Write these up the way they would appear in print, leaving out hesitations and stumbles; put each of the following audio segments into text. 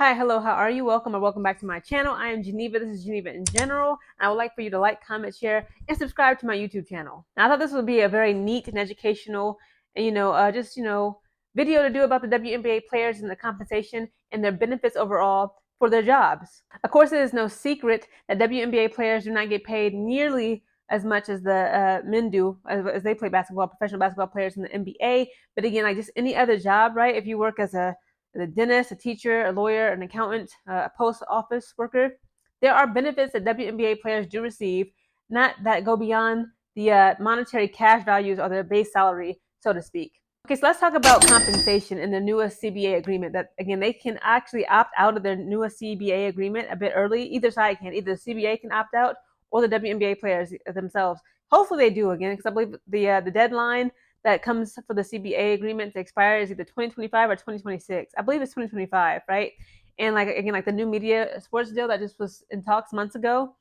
Hi, hello, how are you? Welcome or welcome back to my channel. I am Geneva. This is Geneva in general. I would like for you to like, comment, share, and subscribe to my YouTube channel. Now, I thought this would be a very neat and educational, and video to do about the WNBA players and the compensation and their benefits overall for their jobs. Of course, it is no secret that WNBA players do not get paid nearly as much as the men do as they play basketball, professional basketball players in the NBA. But again, like just any other job, right? If you work as a dentist, a teacher, a lawyer, an accountant, a post office worker, there are benefits that WNBA players do receive, not that go beyond the monetary cash values or their base salary, so to speak. Okay, so let's talk about compensation in the newest CBA agreement. That again, they can actually opt out of their newest CBA agreement a bit early. Either side can. Either the CBA can opt out or the WNBA players themselves. Hopefully, they do again, because I believe the deadline that comes for the CBA agreement to expire is either 2025 or 2026. I believe it's 2025, right? And like the new media sports deal that just was in talks months ago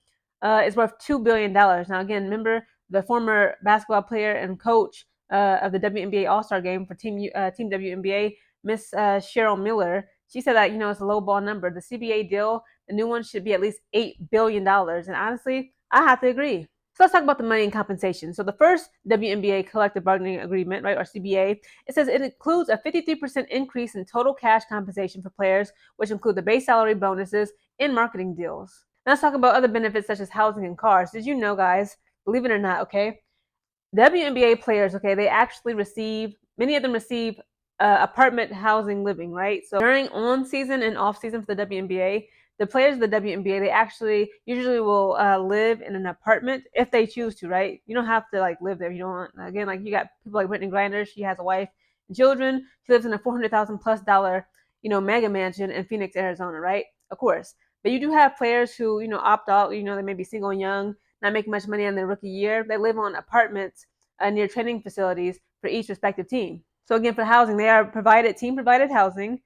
is worth $2 billion. Now again, remember the former basketball player and coach of the WNBA All-Star Game for Team WNBA, Miss Cheryl Miller. She said that it's a low ball number. The CBA deal, the new one, should be at least $8 billion. And honestly, I have to agree. So let's talk about the money and compensation. So the first WNBA collective bargaining agreement, right, or CBA, it says it includes a 53% increase in total cash compensation for players, which include the base salary, bonuses, and marketing deals. Now let's talk about other benefits such as housing and cars. Did you know, guys, believe it or not, okay, WNBA players, okay, they actually receive, many of them receive apartment housing living, right? So during on season and off season for the WNBA, the players of the WNBA, they actually usually will live in an apartment if they choose to, right? You don't have to like live there if you don't want. Again, like you got people like Brittany Griner, she has a wife and children. She lives in a $400,000+ mega mansion in Phoenix, Arizona, right? Of course. But you do have players who, opt out, they may be single and young, not making much money in their rookie year. They live on apartments near training facilities for each respective team. So again, for housing, they are provided team provided housing,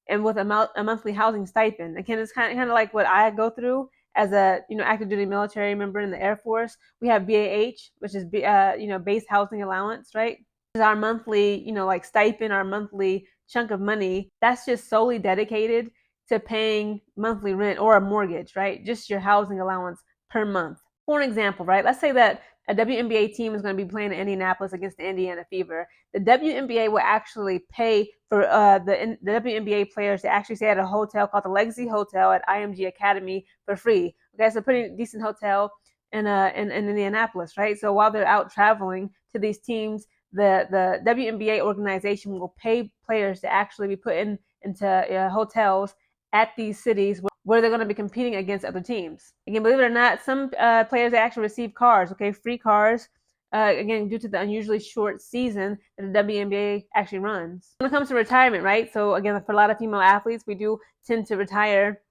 and with a monthly housing stipend. Again, it's kind of like what I go through as a active duty military member in the Air Force. We have BAH, which is base housing allowance, right? This is our monthly like stipend, our monthly chunk of money that's just solely dedicated to paying monthly rent or a mortgage, right? Just your housing allowance per month. For an example, right? Let's say that a WNBA team is going to be playing in Indianapolis against the Indiana Fever. The WNBA will actually pay for the WNBA players to actually stay at a hotel called the Legacy Hotel at IMG Academy for free. Okay, it's a pretty decent hotel in Indianapolis, right? So while they're out traveling to these teams, the WNBA organization will pay players to actually be put into hotels at these cities where they're going to be competing against other teams. Again, believe it or not, some players actually receive cars, okay, free cars, again, due to the unusually short season that the WNBA actually runs. When it comes to retirement, right, so again, for a lot of female athletes, we do tend to retire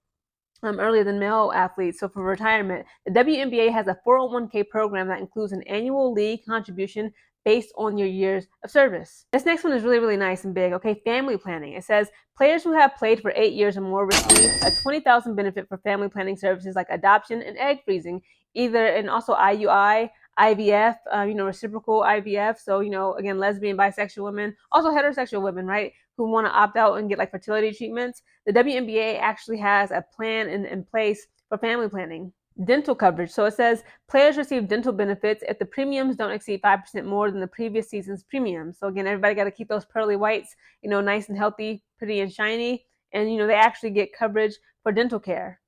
earlier than male athletes. So for retirement, the WNBA has a 401k program that includes an annual league contribution based on your years of service. This next one is really, really nice and big. Okay, family planning. It says players who have played for 8 years or more receive a $20,000 benefit for family planning services like adoption and egg freezing, and also IUI, IVF, reciprocal IVF. So, again, lesbian, bisexual women, also heterosexual women, right, who want to opt out and get like fertility treatments. The WNBA actually has a plan in place for family planning. Dental coverage. So it says players receive dental benefits if the premiums don't exceed 5% more than the previous season's premiums. So again, everybody got to keep those pearly whites, nice and healthy, pretty and shiny. And, they actually get coverage for dental care.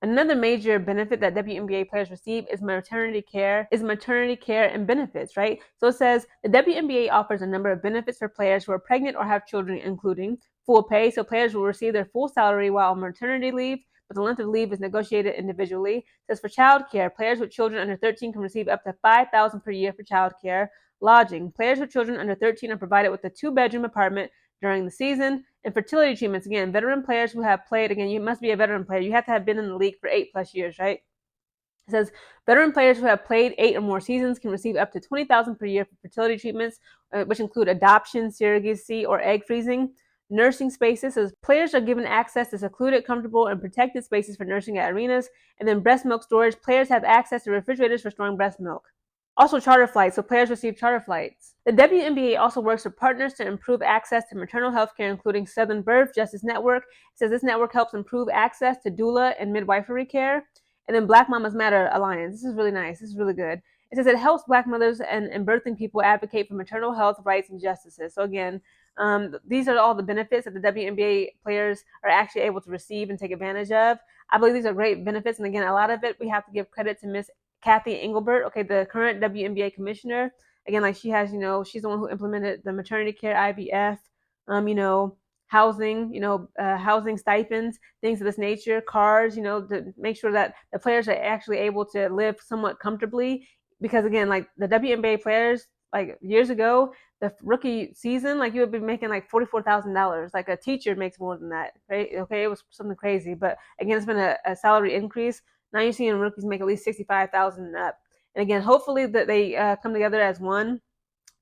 Another major benefit that WNBA players receive is maternity care and benefits, right? So it says the WNBA offers a number of benefits for players who are pregnant or have children, including full pay. So players will receive their full salary while on maternity leave, but the length of leave is negotiated individually. It says for child care, players with children under 13 can receive up to $5,000 per year for child care. Lodging, players with children under 13 are provided with a 2-bedroom apartment during the season. And fertility treatments, again, veteran players who have played, again, you must be a veteran player. You have to have been in the league for 8+ years, right? It says veteran players who have played 8 or more seasons can receive up to $20,000 per year for fertility treatments, which include adoption, surrogacy, or egg freezing. Nursing spaces, as players are given access to secluded, comfortable, and protected spaces for nursing at arenas. And then breast milk storage, players have access to refrigerators for storing breast milk. Also, charter flights. So players receive charter flights. The WNBA also works with partners to improve access to maternal health care, including Southern Birth Justice Network. It says this network helps improve access to doula and midwifery care. And then Black Mamas Matter Alliance. This is really nice. This is really good. It says it helps Black mothers and birthing people advocate for maternal health rights and justices. So again, these are all the benefits that the WNBA players are actually able to receive and take advantage of. I believe these are great benefits. And again, a lot of it we have to give credit to Miss Kathy Engelbert, okay, the current WNBA commissioner. Again, like she has, she's the one who implemented the maternity care, IVF, housing, housing stipends, things of this nature, cars, to make sure that the players are actually able to live somewhat comfortably. Because again, like the WNBA players, like years ago, the rookie season, like you would be making like $44,000. Like a teacher makes more than that, right? Okay, it was something crazy, but again, it's been a salary increase. Now you're seeing rookies make at least 65,000 and up. And again, hopefully that they come together as one.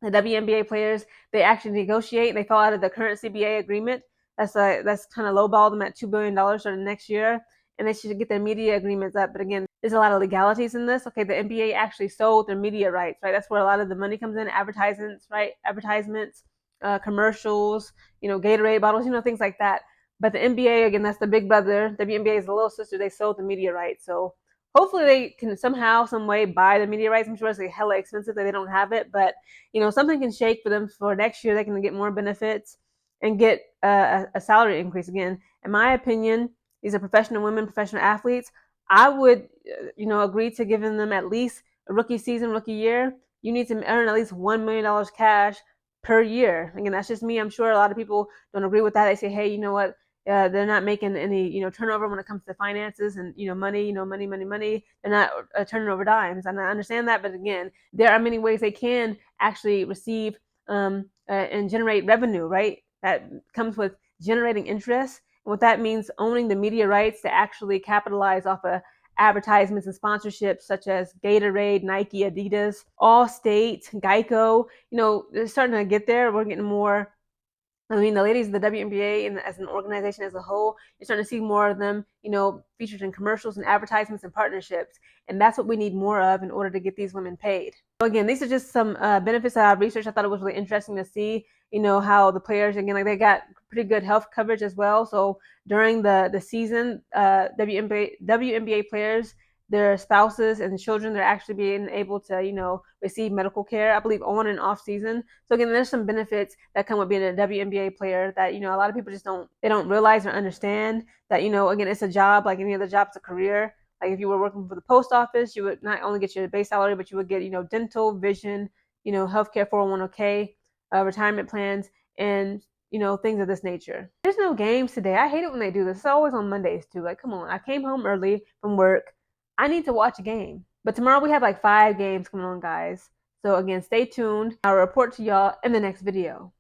The WNBA players, they actually negotiate. They fall out of the current CBA agreement. That's kind of lowballed them at $2 billion for the next year, and they should get their media agreements up. But again, there's a lot of legalities in this. Okay, the NBA actually sold their media rights, right? That's where a lot of the money comes in. Advertisements, right? Advertisements, commercials, Gatorade bottles, things like that. But the NBA, again, that's the big brother. WNBA is the little sister. They sold the media rights. So hopefully they can somehow, some way buy the media rights. I'm sure it's like hella expensive that they don't have it, but something can shake for them for next year. They can get more benefits and get a salary increase. Again, in my opinion, these are professional women, professional athletes. I would, agree to giving them at least a rookie season, rookie year. You need to earn at least $1 million cash per year. Again, that's just me. I'm sure a lot of people don't agree with that. They say, hey, you know what? They're not making any, turnover when it comes to finances and, money, money. They're not turning over dimes. And I understand that. But again, there are many ways they can actually receive and generate revenue, right? That comes with generating interest. And what that means, owning the media rights to actually capitalize off of advertisements and sponsorships such as Gatorade, Nike, Adidas, Allstate, Geico. They're starting to get there. We're getting more. I mean, the ladies of the WNBA and as an organization as a whole, you're starting to see more of them, featured in commercials and advertisements and partnerships. And that's what we need more of in order to get these women paid. So again, these are just some benefits that I researched. I thought it was really interesting to see, how the players, again, like they got pretty good health coverage as well. So during the season, WNBA players, their spouses and children, they're actually being able to, receive medical care, I believe, on and off season. So again, there's some benefits that come with being a WNBA player that, a lot of people just don't realize or understand that, again, it's a job like any other job, it's a career. Like if you were working for the post office, you would not only get your base salary, but you would get, dental, vision, healthcare, 401k, retirement plans, and things of this nature. There's no games today. I hate it when they do this. It's always on Mondays too. Like, come on, I came home early from work. I need to watch a game. But tomorrow we have like 5 games coming on, guys. So again, stay tuned. I'll report to y'all in the next video.